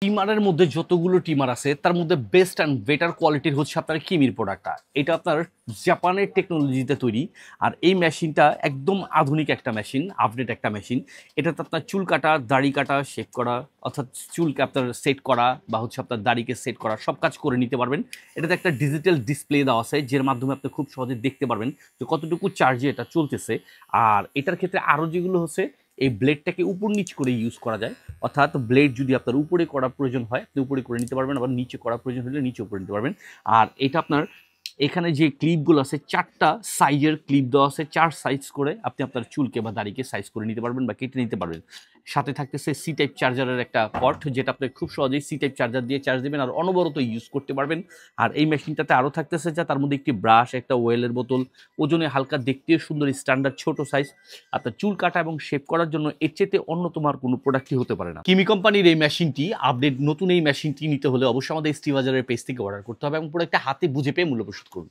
টিমারের মধ্যে যতগুলো টিমার আছে তার মধ্যে বেস্ট অ্যান্ড বেটার কোয়ালিটির হচ্ছে আপনার কিমির প্রোডাক্টটা। এটা আপনার জাপানের টেকনোলজিতে তৈরি। আর এই মেশিনটা একদম আধুনিক একটা মেশিন, আপডেট একটা মেশিন। এটাতে আপনার চুল কাটা, দাড়ি কাটা, শেভ করা, অর্থাৎ চুলকে আপনার সেট করা বা হচ্ছে আপনার দাড়িকে সেট করা সব কাজ করে নিতে পারবেন। এটাতে একটা ডিজিটাল ডিসপ্লে দেওয়া আছে যার মাধ্যমে আপনি খুব সহজে দেখতে পারবেন যে কতটুকু চার্জে এটা চলতেছে। আর এটার ক্ষেত্রে আরও যেগুলো হচ্ছে, এই ব্লেডটাকে উপর নিচ করে ইউজ করা যায়। অর্থাৎ ব্লেড যদি আপনার উপরে করা প্রয়োজন হয় আপনি উপরে করে নিতে পারবেন, আবার নিচে করা প্রয়োজন হলে নিচেও করে নিতে পারবেন। আর এটা আপনার এখানে যে ক্লিপগুলো আছে 4টা সাইজের ক্লিপ দেওয়া আছে, 4 সাইজ করে আপনি আপনার চুলকে বা দাড়িকে সাইজ করে নিতে পারবেন বা কেটে নিতে পারবেন। সাথে থাকতেছে সি টাইপ চার্জারের একটা পট, যেটা আপনি খুব সহজেই সি টাইপ চার্জার দিয়ে চার্জ দেবেন আর অনবরত ইউজ করতে পারবেন। আর এই মেশিনটাতে আরও থাকতেছে যা তার মধ্যে একটি ব্রাশ, একটা ওয়েলের বোতল, ওজনে হালকা, দেখতেও সুন্দর, স্ট্যান্ডার্ড ছোট সাইজ। আপনার চুল কাটা এবং শেভ করার জন্য এর চেয়ে অন্যতম আর কোনো প্রোডাক্টই হতে পারে না। কিমি কোম্পানির এই মেশিনটি আপডেট নতুন এই মেশিনটি নিতে হলে অবশ্যই আমাদের স্টিভ বাজারের পেজ থেকে অর্ডার করতে হবে এবং প্রোডাক্টটা হাতে বুঝে পেয়ে মূল্য পরিশোধ করুন।